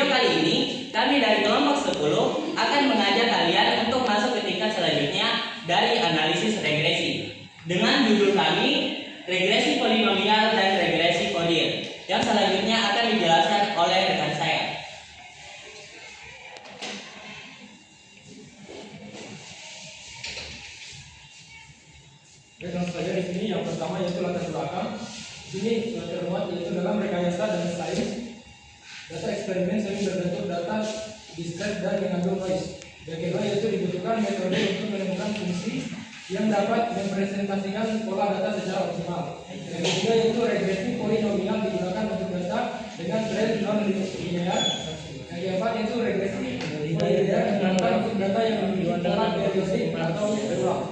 video kali ini, kami dari kelompok 10 akan mengajak kalian untuk masuk ke tingkat selanjutnya dari analisis regresi. Dengan judul kami, regresi polinomial dan regresi Fourier, yang selanjutnya akan dijelaskan oleh rekan saya. Baik, langsung saja di sini yang pertama yaitu latar belakang. Di sini termuat yaitu dalam rekayasa dan sains. Data eksperimen sering berbentuk data diskret dan mengandung noise. Yang kedua yaitu dibutuhkan metode untuk menemukan fungsi yang dapat mempresentasikan pola data secara optimal. Yang ketiga yaitu regresi polinomial digunakan untuk data dengan tren non linear. Yang keempat yaitu regresi polinomial digunakan untuk data yang memiliki pola periodik atau berulang.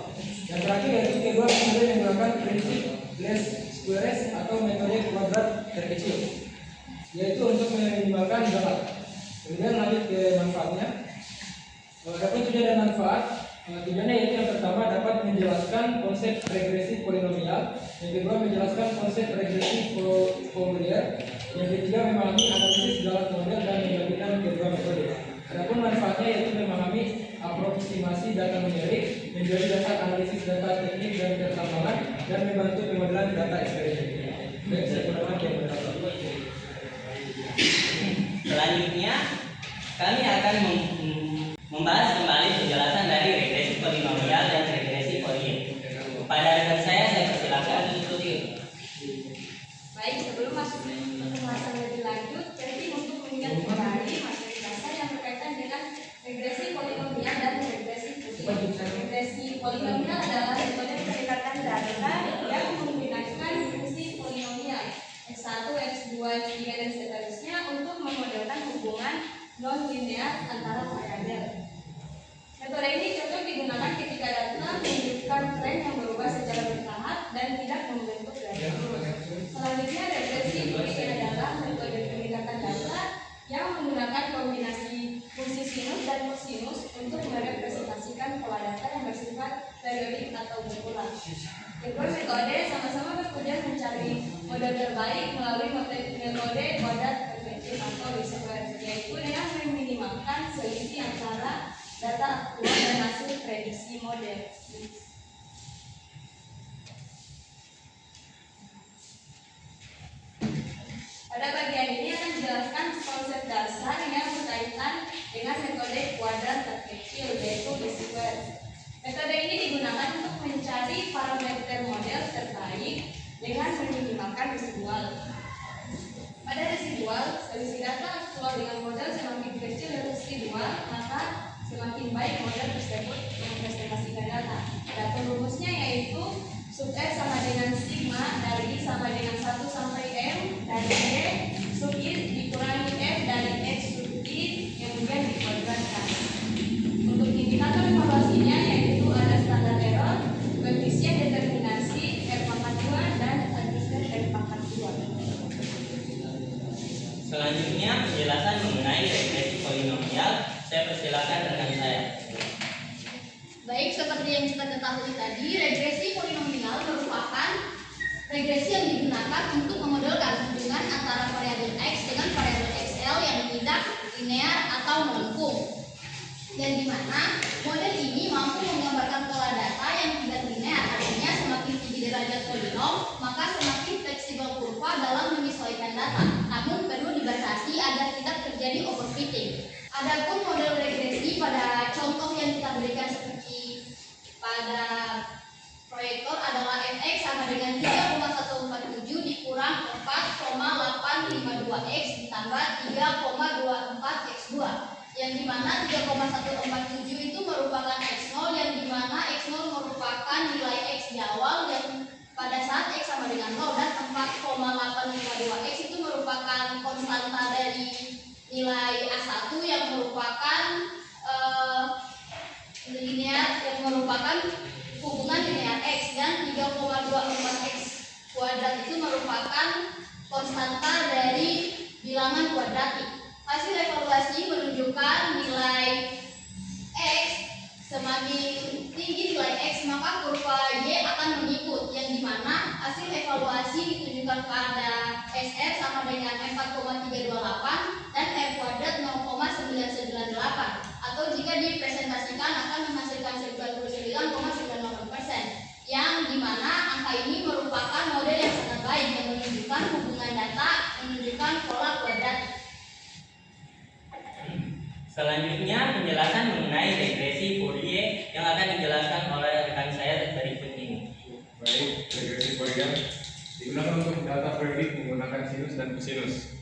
Yang terakhir yaitu kedua metode menggunakan prinsip least squares atau metode kuadrat terkecil, yaitu untuk meminimalkan jarak. Kemudian lanjut ke manfaatnya. Adapun tujuan dan manfaat, tujuannya yaitu yang pertama dapat menjelaskan konsep regresi polinomial, yang kedua menjelaskan konsep regresi Fourier, yang ketiga memahami analisis jalan model dan menggabungkan kedua metode. Adapun manfaatnya yaitu memahami aproksimasi data numerik, menjadi dasar analisis data teknik dan pertambangan, dan membantu pemodelan data eksperimen. Baik, saya kurangkan yang berkata. Selanjutnya, kami akan membahas kembali penjelasan dari regresi polinomial dan regresi Fourier. Kepada rekan saya persilakan. Baik, sebelum masuk ke pembahasan lebih lanjut, penting untuk mengingat kembali materi dasar yang berkaitan dengan regresi polinomial dan regresi Fourier. Regresi polinomial adalah metode pendekatan data yang menggunakan fungsi polinomial x1, x2, x3, dan seterusnya untuk memodelkan hubungan non-linear antara variabel. Metode ini cocok digunakan ketika data menunjukkan tren yang berubah secara bertahap dan tidak membentuk garis lurus. Selanjutnya, regresi Fourier adalah metode pendekatan data yang menggunakan kombinasi fungsi sinus dan kosinus untuk merepresentasikan pola data yang bersifat periodik atau berulang. Kedua metode sama-sama bertujuan mencari model terbaik melalui metode kuadrat terkecil atau least squares, yaitu dengan meminimalkan selisih antara data aktual dan hasil prediksi model. Pada bagian ini akan dijelaskan konsep dasar yang berkaitan dengan metode kuadrat terkecil, yaitu least squares. Metode ini digunakan untuk mencari parameter model terbaik dengan meminimalkan residual. Pada residual, selisih data aktual dengan model semakin kecil dari residual, maka semakin baik model tersebut mempresentasikan data. Adapun rumusnya yaitu sub f sama dengan sigma dari I sama dengan 1 sampai m dari y sub i dikurangi f dari x sub i kemudian dikuadratkan. Untuk indikator evaluasinya yaitu ada standar error, koefisien determinasi f pangkat 2 dan adjustment f pangkat 2. Selanjutnya penjelasan mengenai regresi polinomial. Saya persilakan rekan saya. Baik, seperti yang kita ketahui tadi, regresi polinomial merupakan regresi yang digunakan untuk memodelkan hubungan antara variabel x dengan variabel xl yang tidak linear atau melengkung. Dan di mana model ini mampu menggambarkan pola data yang tidak linear, artinya semakin tinggi derajat polinom, maka semakin fleksibel kurva dalam menyesuaikan data. Namun perlu dibatasi agar tidak terjadi overfitting. Adapun model regresi pada contoh yang kita berikan seperti pada proyektor adalah fx sama dengan 3,147 dikurang 4,852x ditambah 3,24x2, yang dimana 3,147 itu merupakan x0, yang dimana x0 merupakan nilai x di awal yang pada saat x sama dengan 0, dan 4,852x itu merupakan konstanta dari nilai A1 yang merupakan linear, yang merupakan hubungan linear x, dan 3,24x kuadrat itu merupakan konstanta dari bilangan kuadratik. Hasil evaluasi menunjukkan nilai x semakin tinggi nilai x maka kurva y akan mengikut, yang dimana hasil evaluasi ditunjukkan pada SR sama dengan 4,328 dan R kuadrat atau jika dipresentasikan akan menghasilkan 99,98%, yang dimana angka ini merupakan model yang sangat baik yang menunjukkan hubungan data menunjukkan pola kuadrat. Selanjutnya penjelasan mengenai regresi Fourier yang akan dijelaskan oleh rekan saya berikut ini. Baik, regresi Fourier digunakan untuk data periodik menggunakan sinus dan kosinus.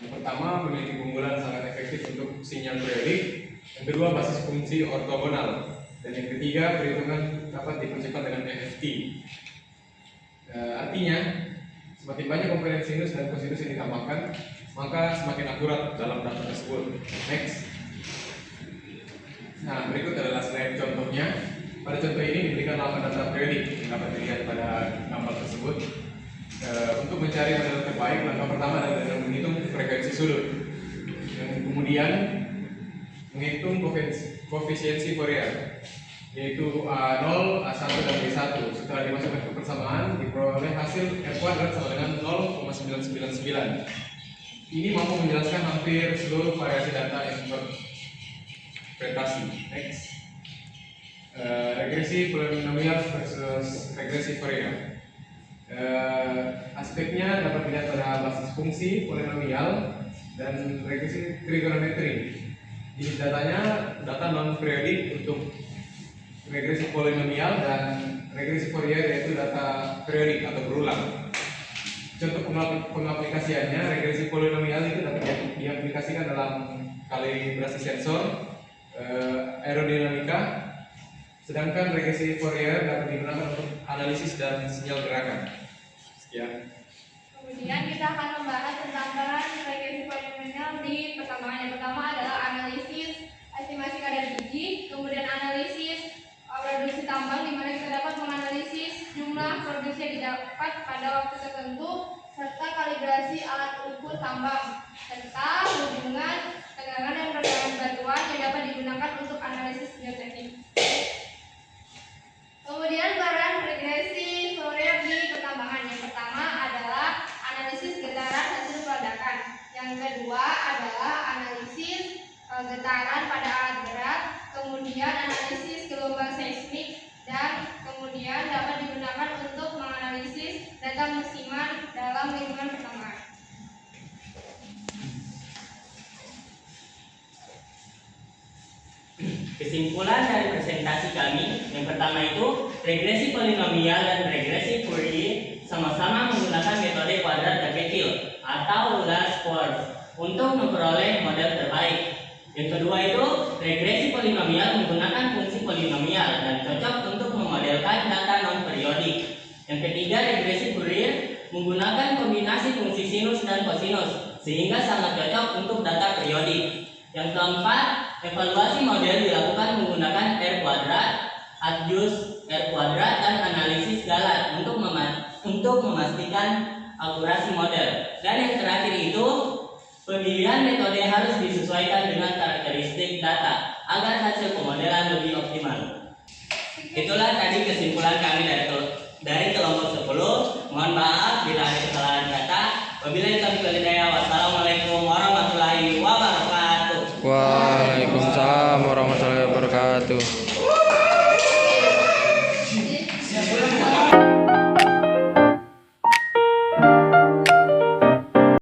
Yang pertama memiliki keunggulan sangat efektif untuk sinyal periodik. Yang kedua basis fungsi ortogonal. Dan yang ketiga perhitungan dapat dipercepat dengan FFT. Artinya semakin banyak komponen sinus dan kosinus yang ditambahkan, maka semakin akurat dalam data tersebut. Next. Nah, berikut adalah slide contohnya. Pada contoh ini diberikan lama data periodik yang dapat dilihat pada gambar tersebut. Untuk mencari model terbaik, langkah pertama adalah dengan menghitung frekuensi sudut. Dan kemudian menghitung koefisiensi Fourier, yaitu A0, A1, dan B1. Setelah dimasukkan ke persamaan, diperoleh hasil R kuadrat sama dengan 0,999. Ini mampu menjelaskan hampir seluruh variasi data yang interpretasi. Next. Regresi polinomial versus regresi Fourier. Aspeknya dapat dilihat pada basis fungsi polinomial dan regresi trigonometri. Di datanya data non periodik untuk regresi polinomial dan regresi Fourier yaitu data periodik atau berulang. Contoh pengaplikasiannya, regresi polinomial itu dapat diaplikasikan dalam kalibrasi sensor, aerodinamika, sedangkan regresi Fourier dapat digunakan untuk analisis dan sinyal gerakan. Sekian. Kemudian kita akan membahas tentang peran regresi polinomial di pertambangan. Yang pertama adalah analisis estimasi kadar biji, kemudian analisis produksi tambang, di mana kita dapat menganalisis jumlah produksi yang didapat pada waktu tertentu, serta kalibrasi alat ukur tambang, serta hubungan tegangan dan pergerakan batuan yang dapat digunakan untuk analisis geoteknik. Kemudian peran regresi Fourier di pertambangan. Yang pertama adalah analisis getaran hasil peledakan. Yang kedua adalah analisis getaran pada alat berat, kemudian analisis gelombang seismik, dan kemudian dapat digunakan untuk menganalisis data musiman dalam lingkungan pertambangan. Kesimpulan dari presentasi kami, yang pertama itu regresi polinomial dan regresi Fourier sama-sama menggunakan metode kuadrat terkecil atau large squares untuk memperoleh model terbaik. Yang kedua itu regresi polinomial menggunakan fungsi polinomial dan cocok untuk memodelkan data non periodik. Yang ketiga regresi Fourier menggunakan kombinasi fungsi sinus dan kosinus sehingga sangat cocok untuk data periodik. Yang keempat, evaluasi model dilakukan menggunakan R kuadrat, adjust R kuadrat, dan analisis galat untuk memastikan akurasi model. Dan yang terakhir itu, pemilihan metode harus disesuaikan dengan karakteristik data agar hasil pemodelan lebih optimal. Itulah tadi kesimpulan kami dari kelompok 10. Mohon maaf bila ada kesalahan kata. Wabillahi taufiq wal hidayah. Wassalamualaikum warahmatullahi wabarakatuh. Waalaikumsalam warahmatullahi wabarakatuh.